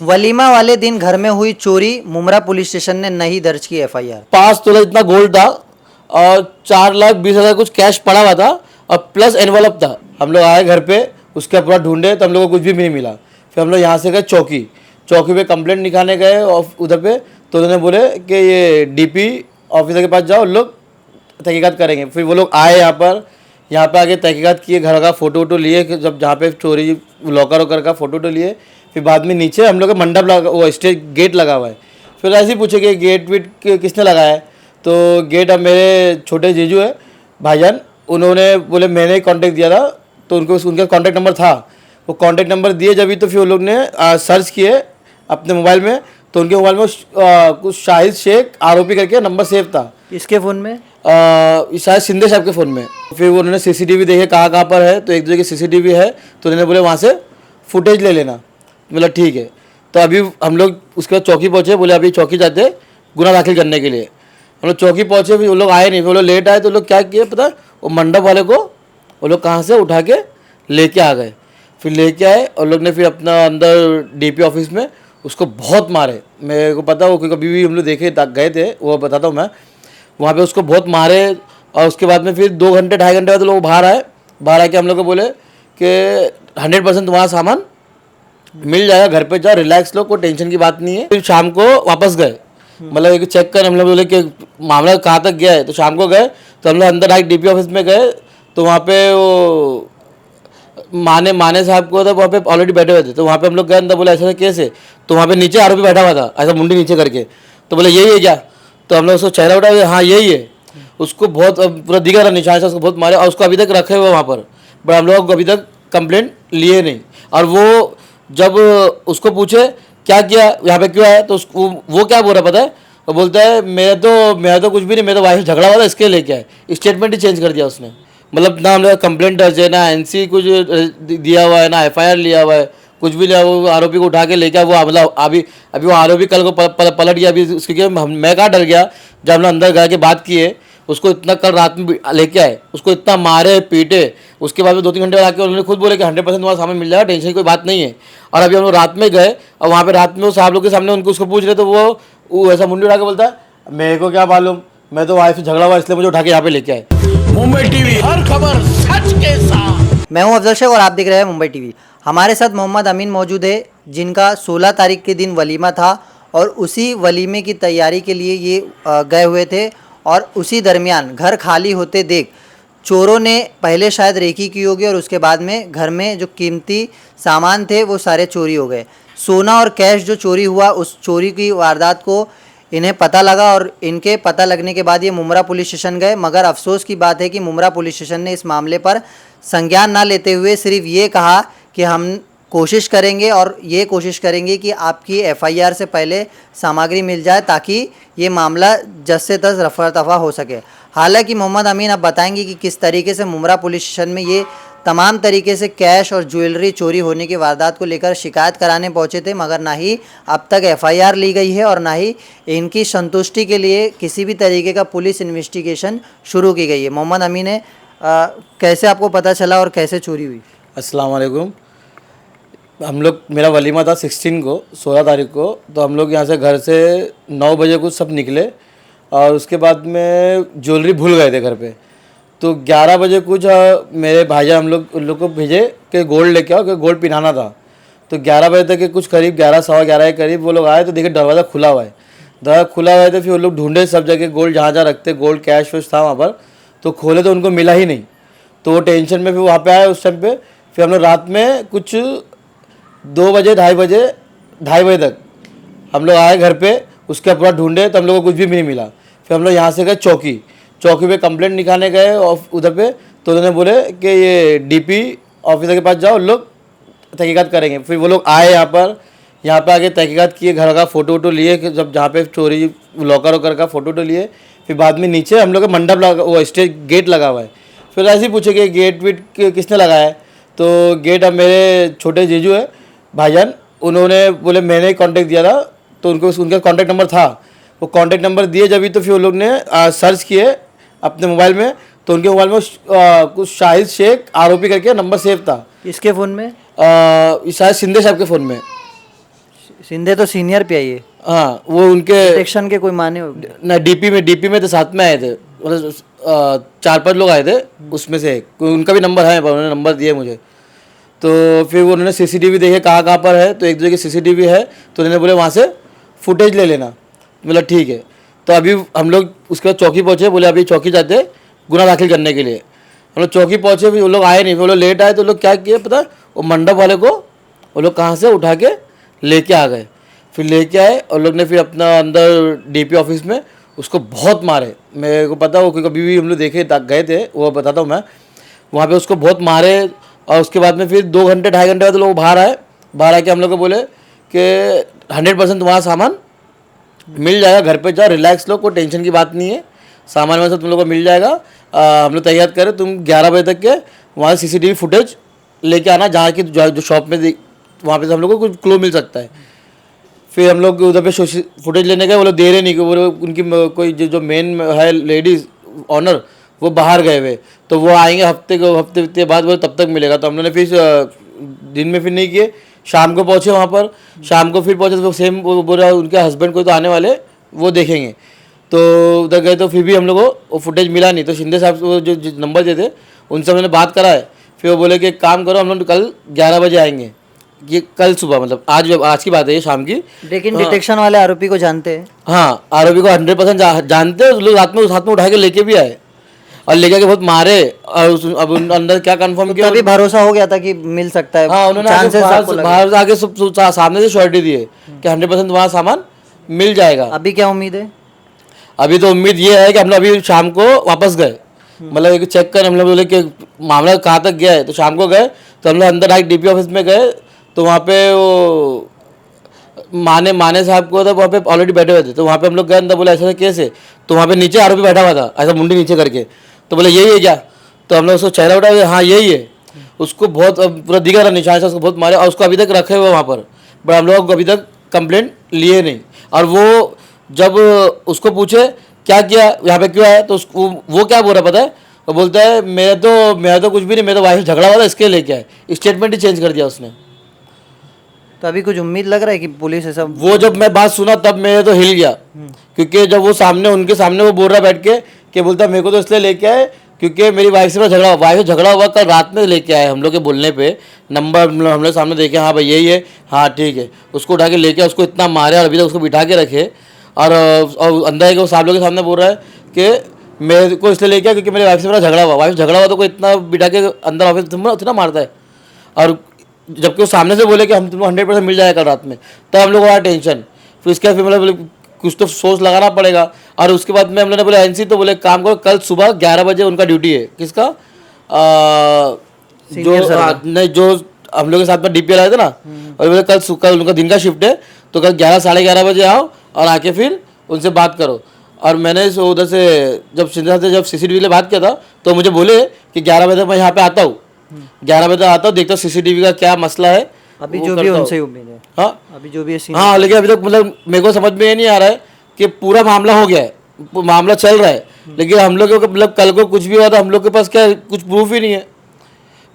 वलीमा वाले दिन घर में हुई चोरी, मुमरा पुलिस स्टेशन ने नहीं दर्ज की एफआईआर। 5 तोला इतना गोल्ड था और 4,20,000 कुछ कैश पड़ा हुआ था और प्लस एनवलप था। हम लोग आए घर पे, उसके पूरा ढूंढे तो हम लोग को कुछ भी नहीं मिला। फिर हम लोग यहाँ से गए चौकी पे कंप्लेंट लिखाने गए और उधर पे तो उन्होंने बोले कि ये डीपी ऑफिसर के पास जाओ, लोग तहकीकात करेंगे। फिर वो लोग आए यहाँ पे आके तहकीकात किए, घर का फ़ोटो वोटो लिए, जब जहाँ पे चोरी लॉकर वॉकर का फ़ोटो वोटो लिए। फिर बाद में नीचे हम लोग का मंडप लगा, वो स्टेज गेट लगा हुआ है। फिर ऐसे ही पूछे कि गेट वेट किसने लगाया है, तो गेट अब मेरे छोटे जीजू है भाईजान, उन्होंने बोले मैंने ही कॉन्टैक्ट दिया था। तो उनका कॉन्टैक्ट नंबर था, वो कॉन्टैक्ट नंबर दिए जब ही तो फिर वो लोग ने सर्च किए अपने मोबाइल में, तो उनके मोबाइल में कुछ शाहिद शेख आरोपी करके नंबर सेव था। इसके फ़ोन में शायद शिंदे साहब के फ़ोन में। फिर वो उन्होंने सीसीटीवी देखे कहाँ पर है, तो एक दो जगह सीसीटीवी है, तो उन्होंने बोले वहाँ से फुटेज ले लेना। बोला ठीक है। तो अभी हम लोग उसके बाद चौकी पहुँचे, बोले अभी चौकी जाते गुना दाखिल करने के लिए। हम लोग चौकी पहुँचे, फिर वो लोग आए नहीं, फिर वो लोग लेट आए। तो लोग क्या किए पता, वो मंडप वाले को वो लोग कहाँ से उठा के लेके आ गए। फिर लेके आए और लोग ने फिर अपना अंदर डीपी ऑफिस में उसको बहुत मारे। मेरे को पता, वो कभी भी हम लोग देखे गए थे, वो बताता हूँ मैं। वहाँ पे उसको बहुत मारे और उसके बाद में फिर 2 घंटे 2.5 घंटे बाद लोग बाहर आए। बाहर आके हम लोग को बोले कि 100% तुम्हारा सामान मिल जाएगा, घर पे जाओ, रिलैक्स लो, कोई टेंशन की बात नहीं है। फिर शाम को वापस गए, मतलब एक चेक कर, हम लोग बोले कि मामला कहाँ तक गया है। तो शाम को गए तो हम लोग अंदर डायरेक्ट डीपी ऑफिस में गए, तो वहाँ पे वो माने साहब को था, वहाँ पे ऑलरेडी बैठे हुए थे। तो वहाँ पे हम लोग गए अंदर, बोले ऐसा केस है। तो वहाँ पे नीचे आरोपी बैठा हुआ था, ऐसा मुंडी नीचे करके। तो बोले यही है क्या? तो हम लोग उसको चेहरा उठा, हाँ यही है। उसको बहुत पूरा दिखा रहा निशान से, उसको बहुत मारे और उसको अभी तक रखे हुए वहाँ पर, बट हम लोग अभी तक कंप्लेंट लिए नहीं। और वो जब उसको पूछे क्या किया यहाँ पे क्यों आया, तो वो क्या बोल रहा पता है, वो बोलता है मेरा तो कुछ भी नहीं, मेरा तो वाइफ झगड़ा हुआ था इसके लेके आए। स्टेटमेंट ही चेंज कर दिया उसने। मतलब ना हम लोग कंप्लेंट दर्ज है, ना एनसी कुछ दिया हुआ है, ना एफआईआर लिया हुआ है, कुछ भी लिया। वो आरोपी को उठा के लेके वो मतलब अभी वो आरोपी कल को पलट गया। अभी उसके मैं कहाँ डर गया, जब हम लोग अंदर गए के बात किए, उसको इतना कल रात में लेके आए, उसको इतना मारे पीटे। उसके बाद में 2-3 घंटे बाद आके उन्होंने खुद बोले कि 100% तुम्हारा सामान मिल जाएगा, टेंशन की कोई बात नहीं है। और अभी हम लोग रात में गए और वहाँ पे रात में वो साहब लोग के सामने उनको उसको पूछ रहे, तो वो ऐसा मुंडी उठा के बोलता है मेरे को क्या मालूम, मैं तो वाइफ से झगड़ा हुआ इसलिए मुझे उठा के यहाँ पे लेके आए। मुंबई टीवी, हर खबर सच के साथ। मैं हूं अफजल शेख और आप देख रहे हैं मुंबई टीवी। हमारे साथ मोहम्मद अमीन मौजूद है, जिनका 16 तारीख के दिन वलीमा था और उसी वलीमे की तैयारी के लिए ये गए हुए थे। और उसी दरमियान घर खाली होते देख चोरों ने पहले शायद रेकी की होगी और उसके बाद में घर में जो कीमती सामान थे वो सारे चोरी हो गए। सोना और कैश जो चोरी हुआ, उस चोरी की वारदात को इन्हें पता लगा और इनके पता लगने के बाद ये मुमरा पुलिस स्टेशन गए। मगर अफसोस की बात है कि मुमरा पुलिस स्टेशन ने इस मामले पर संज्ञान ना लेते हुए सिर्फ ये कहा कि हम कोशिश करेंगे और ये कोशिश करेंगे कि आपकी एफआईआर से पहले सामग्री मिल जाए ताकि ये मामला जस से तस रफा दफा हो सके। हालांकि मोहम्मद अमीन अब बताएंगे कि किस तरीके से मुमरा पुलिस स्टेशन में ये तमाम तरीके से कैश और ज्वेलरी चोरी होने की वारदात को लेकर शिकायत कराने पहुंचे थे, मगर ना ही अब तक एफआईआर ली गई है और ना ही इनकी संतुष्टि के लिए किसी भी तरीके का पुलिस इन्वेस्टिगेशन शुरू की गई है। मोहम्मद अमीन है, कैसे आपको पता चला और कैसे चोरी हुई? अस्सलाम वालेकुम। हम लोग, मेरा वलीमा था 16 तारीख को। तो हम लोग यहाँ से घर से 9 बजे कुछ सब निकले और उसके बाद में ज्वेलरी भूल गए थे घर पे। तो 11 बजे कुछ मेरे भाईजान हम लोग उन लोग को भेजे कि गोल्ड लेके आओ, कि गोल्ड पिनाना था। तो 11 बजे तक के कुछ करीब 11 सवा 11 के करीब वो लोग आए, तो देखे दरवाज़ा खुला हुआ है। दरवाज़ा खुला हुआ है तो फिर वो लोग ढूंढे सब जगह, गोल्ड जहाँ जहाँ रखते गोल्ड कैश वैश था वहाँ पर, तो खोले तो उनको मिला ही नहीं। तो वो टेंशन में फिर वहाँ पे आए उस टाइम पे। फिर हम लोग रात में कुछ 2 बजे 2:30 बजे तक हम लोग आए घर पे, उसके पूरा ढूंढे तो हम लोग को कुछ भी नहीं मिला। फिर हम लोग यहाँ से गए चौकी पे कंप्लेंट लिखाने गए और उधर पे तो उन्होंने बोले कि ये डीपी ऑफिसर के पास जाओ, लोग तहकीकात करेंगे। फिर वो लोग आए यहाँ पे आके तहकीकात किए, घर का फ़ोटो वोटो लिए, जब जहाँ पे चोरी लॉकर वॉकर का फ़ोटो वोटो लिए। फिर बाद में नीचे हम लोग का मंडप लगा, वो स्टेज गेट लगा हुआ है। फिर ऐसे ही पूछे कि गेट वेट किसने लगाया है, तो गेट अब मेरे छोटे जीजू है भाईजान, उन्होंने बोले मैंने ही कॉन्टैक्ट दिया था। तो उनका कॉन्टैक्ट नंबर था, वो कॉन्टैक्ट नंबर दिए जब ही तो फिर वो लोग ने सर्च किए अपने मोबाइल में, तो उनके मोबाइल में कुछ शाहिद शेख आरोपी करके नंबर सेव था। इसके फ़ोन में शायद शिंदे साहब के फ़ोन में। शिंदे तो सीनियर पे है, हाँ वो उनके सेक्शन के कोई माने हो? ना डीपी में तो साथ में आए थे, मतलब 4-5 लोग आए थे, उसमें से एक उनका भी नंबर है, पर उन्होंने नंबर दिए मुझे। तो फिर वो उन्होंने सीसीटीवी देखे कहाँ कहाँ पर है, तो एक जगह सीसीटीवी है, तो उन्होंने बोले वहाँ से फुटेज ले लेना। मतलब ठीक है। तो अभी हम लोग उसके बाद चौकी पहुँचे, बोले अभी चौकी जाते हैं गुना दाखिल करने के लिए। हम लोग चौकी पहुँचे, फिर वो लोग आए नहीं, फिर वो लोग लेट आए, तो लोग क्या किए पता, वो मंडप वाले को वो लोग कहाँ से उठा के लेके आ गए। फिर लेके आए और लोग ने फिर अपना अंदर डीपी ऑफिस में उसको बहुत मारे। मेरे को पता वो, क्योंकि अभी भी हम लोग देखे गए थे, वो बताता हूँ मैं, वहाँ पे उसको बहुत मारे। और उसके बाद में फिर 2 घंटे 2.5 घंटे बाद लोग बाहर आए। बाहर आके हम लोग को बोले कि 100% तुम्हारा सामान मिल जाएगा, घर पे जाओ, रिलैक्स लो, कोई टेंशन की बात नहीं है, सामान में से तुम लोग को मिल जाएगा। हम लोग तैयार करें, तुम 11 बजे तक के वहाँ से सीसीटीवी फुटेज लेके आना, जहाँ की जो शॉप में वहाँ पे से हम लोग को कुछ क्लू मिल सकता है। फिर हम लोग उधर पे फुटेज लेने गए, वो लोग दे रहे नहीं, कि वो उनकी कोई जो मेन है लेडीज़ ऑनर, वो बाहर गए हुए, तो वो आएंगे हफ्ते बाद, वो तब तक मिलेगा। तो हम लोगों ने फिर दिन में फिर नहीं किए, शाम को पहुँचे वहाँ पर। शाम को फिर पहुँचे तो सेम वो बोल रहा उनके हस्बैंड कोई तो आने वाले, वो देखेंगे। तो उधर गए तो फिर भी हम लोग को वो फुटेज मिला नहीं। तो शिंदे साहब को जो नंबर दिए थे उनसे मैंने बात करा है। फिर वो बोले कि एक काम करो, हम लोग कल 11 बजे आएंगे, ये कल सुबह, मतलब आज की बात है, ये शाम की। लेकिन डिटेक्शन वाले आरोपी को जानते हैं? हाँ, आरोपी को 100% जानते हैं। लोग रात में उस हाथ में उठा के लेके भी आए और लेके के बहुत मारे। और अब अंदर क्या कंफर्म किया, तभी भरोसा हो गया था कि मिल सकता है। हाँ, उन्होंने बाहर आके सामने से श्योरिटी दी है कि 100% तुम्हारा सामान मिल जाएगा। अभी क्या उम्मीद है? अभी तो उम्मीद ये है कि हम लोग अभी शाम को वापस गए, मतलब एक चेक कर, हम लोग बोले कि मामला कहाँ तक गया है। तो शाम को गए, तो हम लोग अंदर डायरेक्ट डीपी ऑफिस में गए, तो वहाँ पे वो माने साहब को, तो वहाँ पे ऑलरेडी बैठे हुए थे। तो वहाँ पे हम लोग गए अंदर, बोले ऐसा केस है। तो वहाँ पे नीचे आरोपी बैठा हुआ था, ऐसा मुंडी नीचे करके। तो बोले यही है क्या? तो हम लोग उसको चेहरा उठा, हाँ यही है। उसको बहुत पूरा दिखा रहा निशान से, उसको बहुत मारे और उसको अभी तक रखे हुए वहाँ पर, बट हम लोग अभी तक कंप्लेंट लिए नहीं। और वो जब उसको पूछे क्या किया यहाँ पे, क्यों आया, तो वो क्या बोल रहा पता है, वो बोलता है मेरा तो कुछ भी नहीं, मेरा तो वाइफ झगड़ा हुआ था, इसके लेके आए। स्टेटमेंट ही चेंज कर दिया उसने। तो अभी कुछ उम्मीद लग रहा है कि पुलिस ऐसा? वो जब मैं बात सुना तब मेरे तो हिल गया, क्योंकि जब वो उनके सामने वो बोल रहा बैठ के कि बोलता मेरे को तो इसलिए लेके आए क्योंकि मेरी वाइफ से झगड़ा हुआ कल रात में लेके आए। हम लोग के बोलने पे नंबर हम लोग सामने देखे, हाँ भाई यही है, हाँ ठीक है। उसको उठा के लेके उसको इतना मारे और अभी तक उसको बिठा के रखे। और अंदर के साहब लोग के सामने बोल रहा है कि मेरे को इसलिए लेके आया क्योंकि मेरी वाइफ से मेरा झगड़ा हुआ तो कोई इतना बिठा के अंदर ऑफिस उतना मारता है। और जबकि वो सामने से बोले कि हम तुमको 100% मिल जाएगा कल रात में, तब हम लोग को बड़ा टेंशन। फिर इसके बाद फिर मतलब कुछ तो सोच लगाना पड़ेगा। और उसके बाद में हम लोगों ने बोले एनसी, तो बोले काम करो कल सुबह 11 बजे उनका ड्यूटी है। किसका? जो हम लोग के साथ में डीपीएल आए थे ना, और बोले कल उनका दिन का शिफ्ट है, तो कल 11 साढ़े 11 बजे आओ और आके फिर उनसे बात करो। और मैंने उधर से जब शिंदे साहब से जब सीसीटीवी के लिए बात किया था, तो मुझे बोले कि 11 बजे तक मैं यहाँ पे आता हूँ, 11 बजे आता हूँ, देखता हूँ सीसीटीवी का क्या मसला है। अभी जो भी उनसे उम्मीद है। हाँ, अभी जो भी है हाँ, लेकिन अभी तक मतलब मेरे को समझ में ये नहीं आ रहा है कि पूरा मामला हो गया है, मामला चल रहा है, लेकिन हम लोग को मतलब कल को कुछ भी हुआ था, हम लोग के पास क्या कुछ प्रूफ ही नहीं है।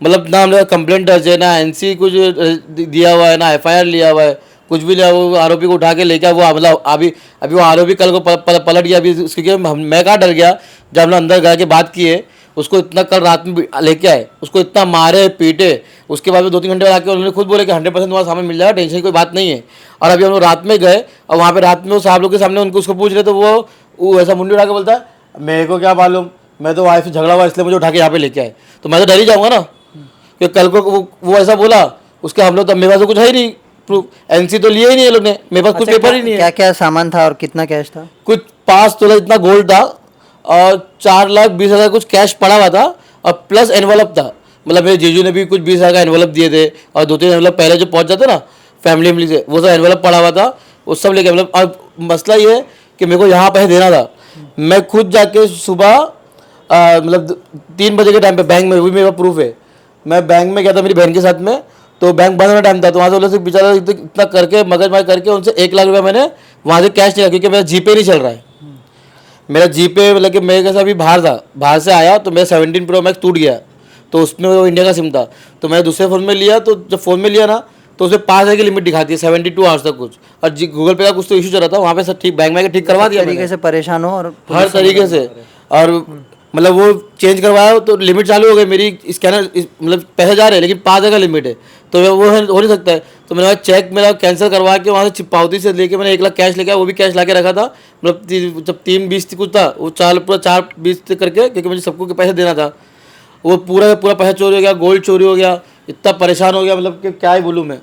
मतलब ना हम लोग कंप्लेंट दर्ज है, ना एनसी कुछ दिया हुआ है, ना एफआईआर लिया हुआ है, कुछ भी लिया। वो आरोपी को उठा के लेके वो मतलब अभी वो आरोपी कल को पलट गया। अभी क्योंकि मैं कहाँ डर गया, जब हम लोग अंदर गए के बात किए, उसको इतना कल रात में लेके आए, उसको इतना मारे पीटे। उसके बाद में 2-3 घंटे बाद आके उन्होंने खुद बोले कि 100% तुम्हारा सामान मिल जाएगा, टेंशन की कोई बात नहीं है। और अभी हम लोग रात में गए और वहाँ पे रात में वो साहब लोग के सामने उसको पूछ रहे, तो वो ऐसा मुंडी उठा के बोलता है मेरे को क्या मालूम, मैं तो वाइफ से झगड़ा हुआ इसलिए मुझे उठा के यहाँ पे लेके आए। तो मैं तो डर ही जाऊँगा ना, कि कल को वो ऐसा बोला, उसके हम लोग तो मेरे पास तो कुछ है ही नहीं प्रूफ, एनसी तो लिए ही नहीं ये लोग ने, मेरे पास कुछ पेपर ही नहीं है। क्या क्या सामान था और कितना कैश था? कुछ 5 तोला इतना गोल्ड था और 4,20,000 कुछ कैश पड़ा हुआ था और प्लस एनवलप था। मतलब मेरे जीजू ने भी कुछ 20,000 का एनवलप दिए थे और 2-3 एनवलप पहले जो पहुंच जाते ना फैमिली से, वो सब एनवलप पड़ा हुआ था, वो सब लेके मतलब। और मसला ये है कि मेरे को यहाँ पैसे देना था, मैं खुद जाके सुबह मतलब 3 बजे के टाइम पे बैंक में, वो भी मेरा प्रूफ है, मैं बैंक में गया था मेरी बहन के साथ में, तो बैंक बंद होना टाइम था, तो वहाँ से बोले बेचारा इतना करके मगजमारी करके उनसे 1 लाख रुपया मैंने वहाँ से कैश लिया, क्योंकि मेरा जीपे नहीं चल रहा है। मेरा जीपे मतलब कि मेरे कैसा अभी बाहर से आया तो मेरा 17 प्रो मैक्स टूट गया, तो उसमें वो इंडिया का सिम था, तो मैंने दूसरे फ़ोन में लिया। तो जब फ़ोन में लिया ना, तो उसमें 5,000 की लिमिट दिखाती है 72 आवर्स तक कुछ, और गूगल पे का कुछ तो इशू चल रहा था वहाँ पे सब ठीक, बैंक में ठीक करवा दिया तरीके मैंने से परेशान हो और हर तरीके से। और मतलब वो चेंज करवाया तो लिमिट चालू हो गई मेरी, स्कैनर मतलब पैसे जा रहे हैं लेकिन 5,000 का लिमिट है, तो वो हो नहीं सकता है। तो मैंने चेक मेरा कैंसिल करवा के वहाँ से पावती से लेके मैंने 1 लाख कैश लेके आया, वो भी कैश ला के रखा था, मतलब जब 3:20 कुछ था वो पूरा 4:20 करके, क्योंकि मुझे सबको के पैसे देना था, वो पूरा पैसा चोरी हो गया, गोल्ड चोरी हो गया, इतना परेशान हो गया मतलब कि क्या ही बोलूँ मैं।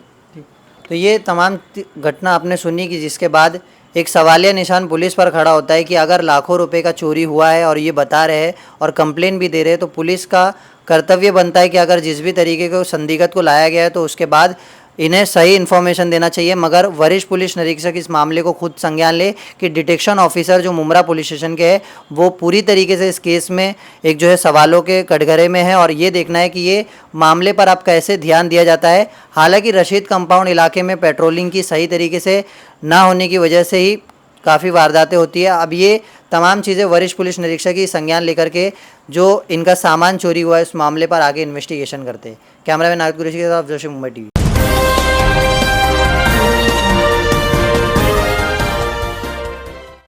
तो ये तमाम घटना आपने सुनी कि जिसके बाद एक सवालिया निशान पुलिस पर खड़ा होता है कि अगर लाखों रुपए का चोरी हुआ है और ये बता रहे हैं और कंप्लेन भी दे रहे हैं, तो पुलिस का कर्तव्य बनता है कि अगर जिस भी तरीके के संदिग्ध को लाया गया है तो उसके बाद इन्हें सही इन्फॉर्मेशन देना चाहिए। मगर वरिष्ठ पुलिस निरीक्षक इस मामले को खुद संज्ञान ले कि डिटेक्शन ऑफिसर जो मुमरा पुलिस स्टेशन के हैं वो पूरी तरीके से इस केस में एक जो है सवालों के कटघरे में है, और ये देखना है कि ये मामले पर अब कैसे ध्यान दिया जाता है। हालांकि रशीद कंपाउंड इलाके में पेट्रोलिंग की सही तरीके से ना होने की वजह से ही काफ़ी वारदातें होती है। अब ये तमाम चीज़ें वरिष्ठ पुलिस निरीक्षक की संज्ञान लेकर के जो इनका सामान चोरी हुआ है उस मामले पर आगे इन्वेस्टिगेशन करते हैं। कैमरामैन नागद कुरैशी के साथ जोशी, मुंबई टीवी।